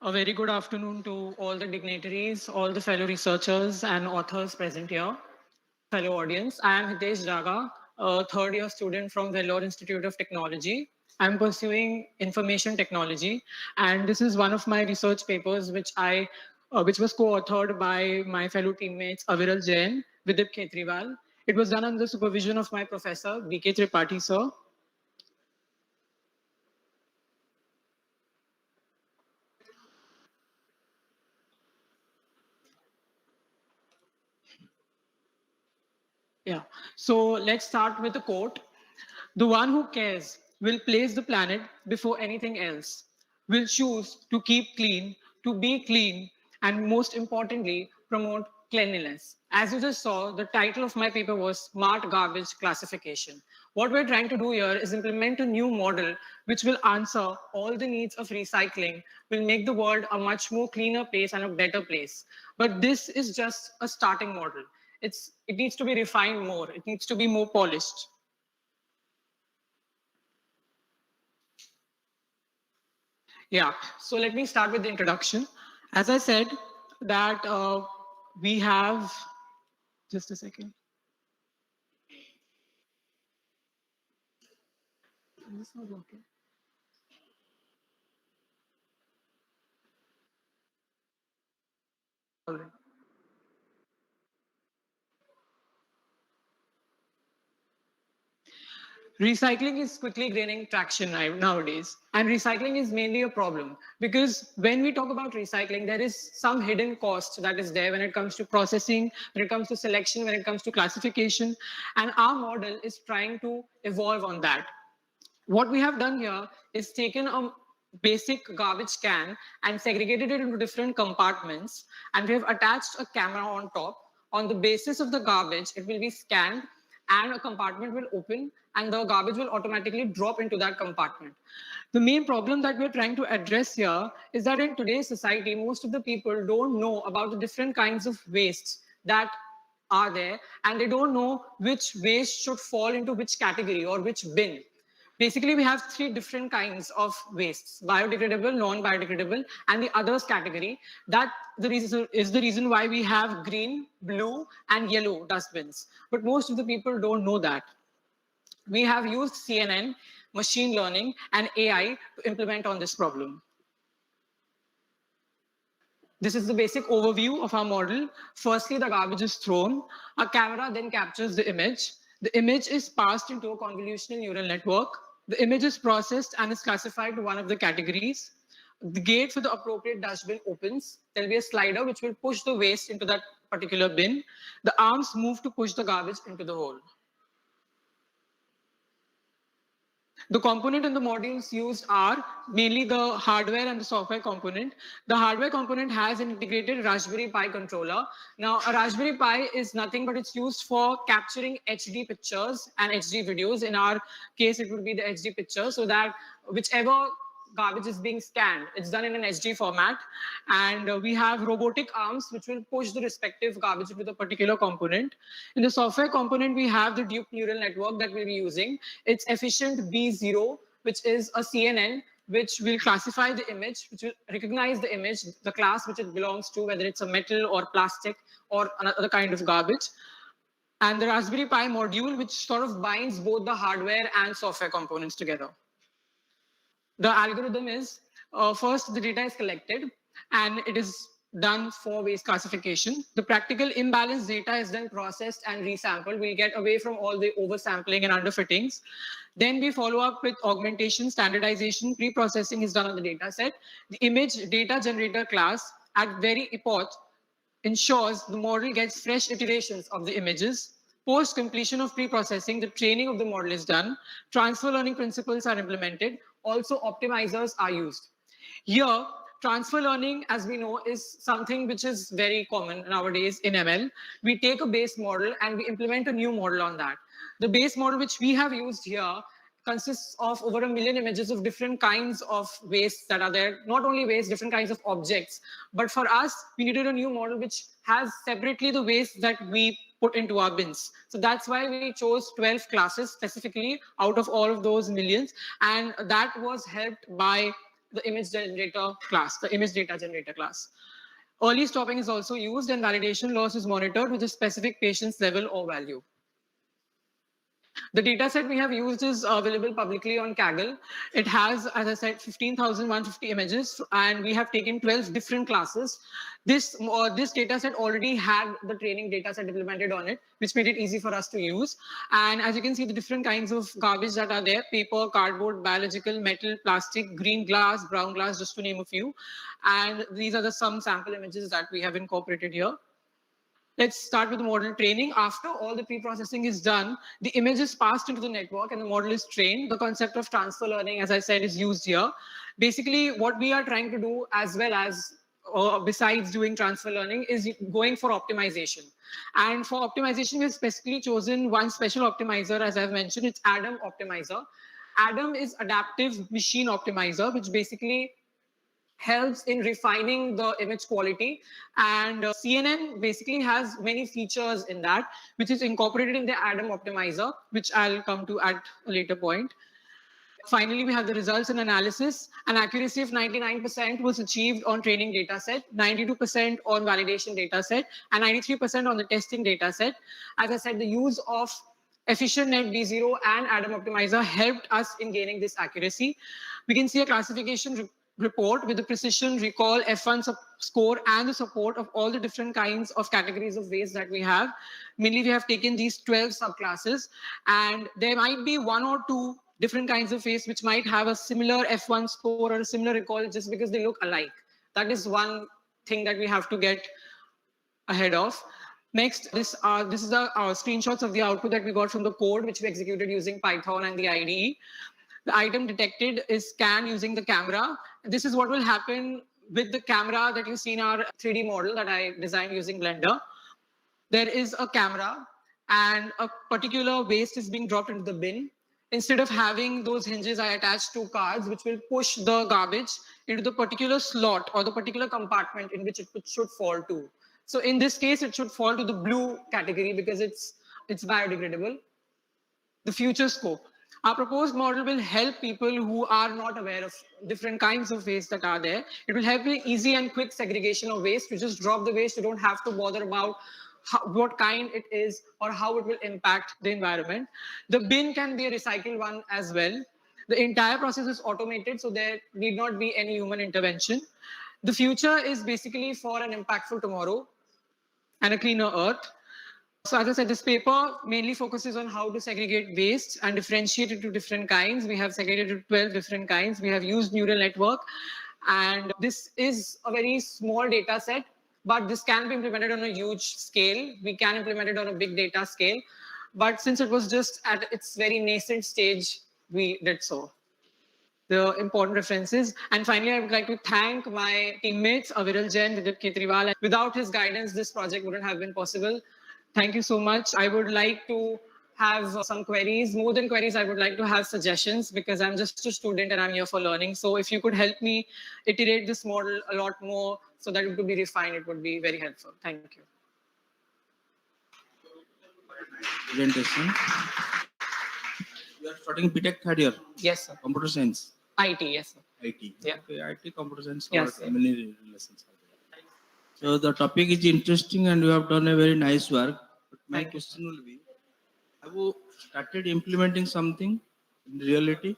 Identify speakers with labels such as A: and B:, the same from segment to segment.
A: A very good afternoon to all the dignitaries, all the fellow researchers and authors present here. Fellow audience, I am Hitesh Jaga, a third year student from Vellore Institute of Technology. I'm pursuing information technology, and this is one of my research papers which was co-authored by my fellow teammates Aviral Jain, Vidipt Khetriwal. It was done under the supervision of my professor, B.K. Tripathy, sir. Yeah. So let's start with a quote. The one who cares will place the planet before anything else, will choose to keep clean, to be clean, and most importantly, promote cleanliness. As you just saw, the title of my paper was Smart Garbage Classification. What we're trying to do here is implement a new model which will answer all the needs of recycling, will make the world a much more cleaner place and a better place. But this is just a starting model. It needs to be refined more. It needs to be more polished. Yeah, so let me start with the introduction. As I said, that we have, just a second. Is this not working? All right. Recycling is quickly gaining traction nowadays, and recycling is mainly a problem because when we talk about recycling, there is some hidden cost that is there when it comes to processing, when it comes to selection, when it comes to classification, and our model is trying to evolve on that. What we have done here is taken a basic garbage can and segregated it into different compartments, and we have attached a camera on top. On the basis of the garbage, it will be scanned and a compartment will open and the garbage will automatically drop into that compartment. The main problem that we're trying to address here is that in today's society, most of the people don't know about the different kinds of wastes that are there, and they don't know which waste should fall into which category or which bin. Basically, we have three different kinds of wastes: biodegradable, non-biodegradable, and the others category. That is the reason why we have green, blue, and yellow dustbins. But most of the people don't know that. We have used CNN, machine learning, and AI to implement on this problem. This is the basic overview of our model. Firstly, the garbage is thrown. A camera then captures the image. The image is passed into a convolutional neural network. The image is processed and is classified to one of the categories. The gate for the appropriate dustbin opens. There will be a slider which will push the waste into that particular bin. The arms move to push the garbage into the hole. The component and the modules used are mainly the hardware and the software component. The hardware component has an integrated Raspberry Pi controller. Now, a Raspberry Pi is nothing but it's used for capturing HD pictures and HD videos. In our case, it would be the HD picture, so that whichever garbage is being scanned, it's done in an HD format. And we have robotic arms which will push the respective garbage into the particular component. In the software component, we have the deep neural network that we'll be using. It's efficient B0, which is a CNN, which will classify the image, which will recognize the image, the class which it belongs to, whether it's a metal or plastic or another kind of garbage. And the Raspberry Pi module, which sort of binds both the hardware and software components together. The algorithm is first the data is collected and it is done for waste classification. The practical imbalanced data is then processed and resampled. We get away from all the oversampling and underfittings. Then we follow up with augmentation, standardization, pre-processing is done on the data set. The image data generator class at very epoch ensures the model gets fresh iterations of the images. Post completion of pre-processing, the training of the model is done. Transfer learning principles are implemented. Also, optimizers are used. Here, transfer learning, as we know, is something which is very common nowadays in ML. We take a base model and we implement a new model on that. The base model which we have used here consists of over 1 million images of different kinds of wastes that are there. Not only waste, different kinds of objects. But for us, we needed a new model which has separately the waste that we put into our bins. So that's why we chose 12 classes specifically out of all of those millions. And that was helped by the image generator class, the image data generator class. Early stopping is also used and validation loss is monitored with a specific patient's level or value. The dataset we have used is available publicly on Kaggle. It has, as I said, 15,150 images, and we have taken 12 different classes. This dataset already had the training dataset implemented on it, which made it easy for us to use. And as you can see, the different kinds of garbage that are there: paper, cardboard, biological, metal, plastic, green glass, brown glass, just to name a few. And these are some sample images that we have incorporated here. Let's start with the model training. After all the pre-processing is done, the image is passed into the network and the model is trained. The concept of transfer learning, as I said, is used here. Basically, what we are trying to do, as well as besides doing transfer learning, is going for optimization. And for optimization, we've specifically chosen one special optimizer, as I've mentioned. It's ADAM optimizer. ADAM is adaptive machine optimizer, which basically helps in refining the image quality. And CNN basically has many features in that, which is incorporated in the ADAM optimizer, which I'll come to at a later point. Finally, we have the results and analysis. An accuracy of 99% was achieved on training dataset, 92% on validation dataset, and 93% on the testing dataset. As I said, the use of efficient net B0 and ADAM optimizer helped us in gaining this accuracy. We can see a classification report with the precision, recall, F1 score, and the support of all the different kinds of categories of waste that we have. Mainly, we have taken these 12 subclasses, and there might be one or two different kinds of waste which might have a similar F1 score or a similar recall just because they look alike. That is one thing that we have to get ahead of. Next, this is the screenshots of the output that we got from the code, which we executed using Python and the IDE. The item detected is scanned using the camera. This is what will happen with the camera that you see in our 3D model that I designed using Blender. There is a camera and a particular waste is being dropped into the bin. Instead of having those hinges, I attach two cards which will push the garbage into the particular slot or the particular compartment in which it should fall to. So in this case, it should fall to the blue category because it's biodegradable. The future scope. Our proposed model will help people who are not aware of different kinds of waste that are there. It will help with easy and quick segregation of waste. You just drop the waste. You don't have to bother about what kind it is or how it will impact the environment. The bin can be a recycled one as well. The entire process is automated, so there need not be any human intervention. The future is basically for an impactful tomorrow and a cleaner earth. So as I said, this paper mainly focuses on how to segregate waste and differentiate it to different kinds. We have segregated 12 different kinds. We have used neural network. And this is a very small data set, but this can be implemented on a huge scale. We can implement it on a big data scale. But since it was just at its very nascent stage, we did so. The important references. And finally, I would like to thank my teammates, Aviral, Jain, Vidipt, Khetriwal. Without his guidance, this project wouldn't have been possible. Thank you so much. I would like to have some queries. More than queries, I would like to have suggestions because I'm just a student and I'm here for learning. So if you could help me iterate this model a lot more so that it could be refined, it would be very helpful. Thank you.
B: Presentation. You are studying BTech third year?
A: Yes, sir.
B: Computer science?
A: IT, yes, sir.
B: IT.
A: Yeah.
B: Okay, IT, computer science,
A: yes,
B: many lessons. So the topic is interesting and you have done a very nice work. But my question will be, have you started implementing something in reality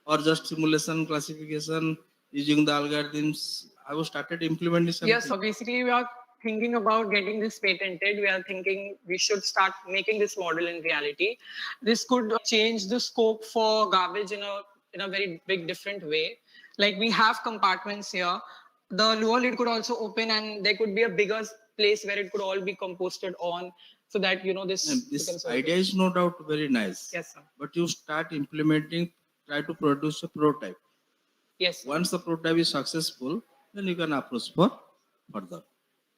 B: or just simulation, classification, using the algorithms? Have you started implementing something?
A: Yes, so basically we are thinking about getting this patented. We are thinking we should start making this model in reality. This could change the scope for garbage in a very big different way. Like we have compartments here. The lower lid could also open and there could be a bigger place where it could all be composted on so that,
B: this idea is no doubt very nice.
A: Yes, sir.
B: But you start implementing, try to produce a prototype.
A: Yes, sir.
B: Once the prototype is successful, then you can approach for further.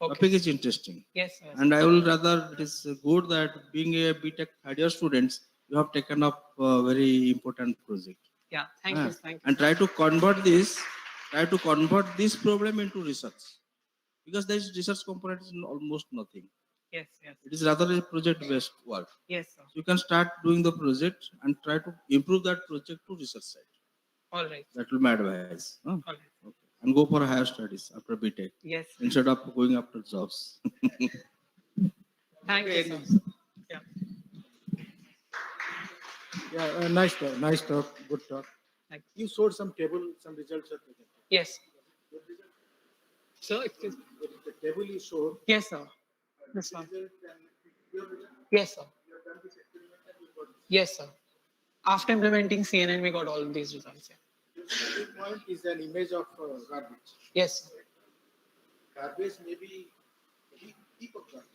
A: Okay.
B: Topic is interesting.
A: Yes, yes.
B: And I will rather, it is good that being a BTech third year students, you have taken up a very important project.
A: Yeah, thank you. Thank you.
B: And try to convert this problem into research. Because there is research component is almost nothing.
A: Yes, yes.
B: It is rather a project-based work.
A: Yes, sir.
B: So you can start doing the project and try to improve that project to research side.
A: All right.
B: That will my advice. Huh?
A: All right.
B: Okay. And go for higher studies after BTech
A: Yes.
B: instead of going after jobs.
A: Thank you,
B: Okay.
A: sir. Yeah.
C: Yeah, nice talk. Nice talk. Good talk.
A: Thank you.
C: You showed some table, some results are presented.
A: Yes. Sir, excuse me.
C: The table you showed.
A: Yes, sir. This one.
C: Result and your result,
A: Yes, sir.
C: you have done this experiment and you got this.
A: Yes, sir. After implementing CNN, we got all of these results. Yeah.
C: The starting point is an image of garbage.
A: Yes, sir.
C: Garbage may be heap of garbage.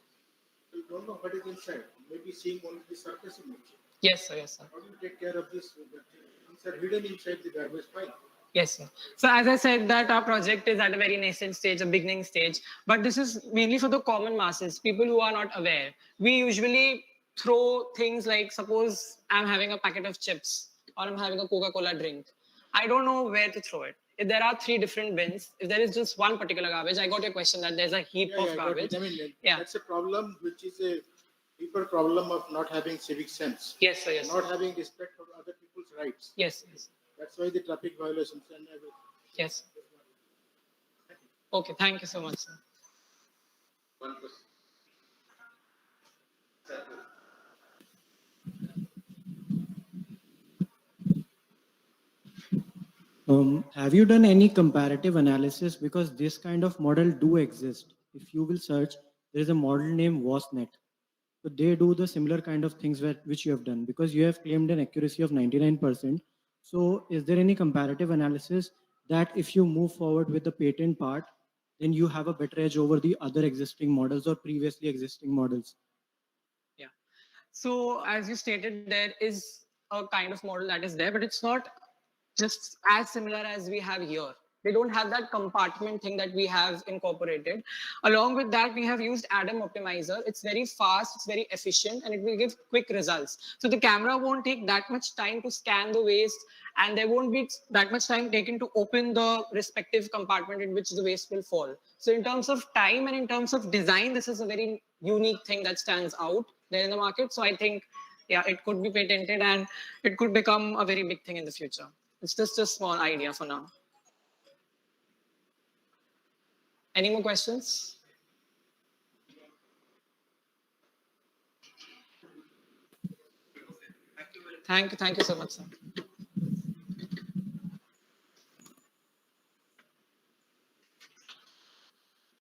C: So you don't know what is inside. Maybe seeing only the surface image.
A: Yes, sir. Yes, sir.
C: How do you take care of this? Things are hidden inside the garbage pile.
A: Yes, sir. So as I said that our project is at a very nascent stage, a beginning stage, but this is mainly for the common masses, people who are not aware. We usually throw things like, suppose I'm having a packet of chips or I'm having a Coca-Cola drink. I don't know where to throw it. If there are 3 different bins, if there is just one particular garbage, I got your question that there's a heap of
C: I got
A: garbage.
C: it. I mean,
A: Yeah.
C: that's a problem which is a deeper problem of not having civic sense.
A: Yes, sir. Yes,
C: Not
A: sir.
C: having respect for other people's rights.
A: Yes, yes.
C: That's why the traffic violations and everything.
A: Yes. Okay, thank you so much, sir.
C: One question.
D: Have you done any comparative analysis? Because this kind of model do exist. If you will search, there is a model named WASNet. So they do the similar kind of things which you have done because you have claimed an accuracy of 99%. So is there any comparative analysis that if you move forward with the patent part, then you have a better edge over the other existing models or previously existing models?
A: Yeah. So as you stated, there is a kind of model that is there, but it's not just as similar as we have here. They don't have that compartment thing that we have incorporated. Along with that, we have used Atom Optimizer. It's very fast, it's very efficient, and it will give quick results. So the camera won't take that much time to scan the waste, and there won't be that much time taken to open the respective compartment in which the waste will fall. So in terms of time and in terms of design, this is a very unique thing that stands out there in the market. So I think, yeah, it could be patented and it could become a very big thing in the future. It's just a small idea for now. Any more questions? Thank you so much, sir.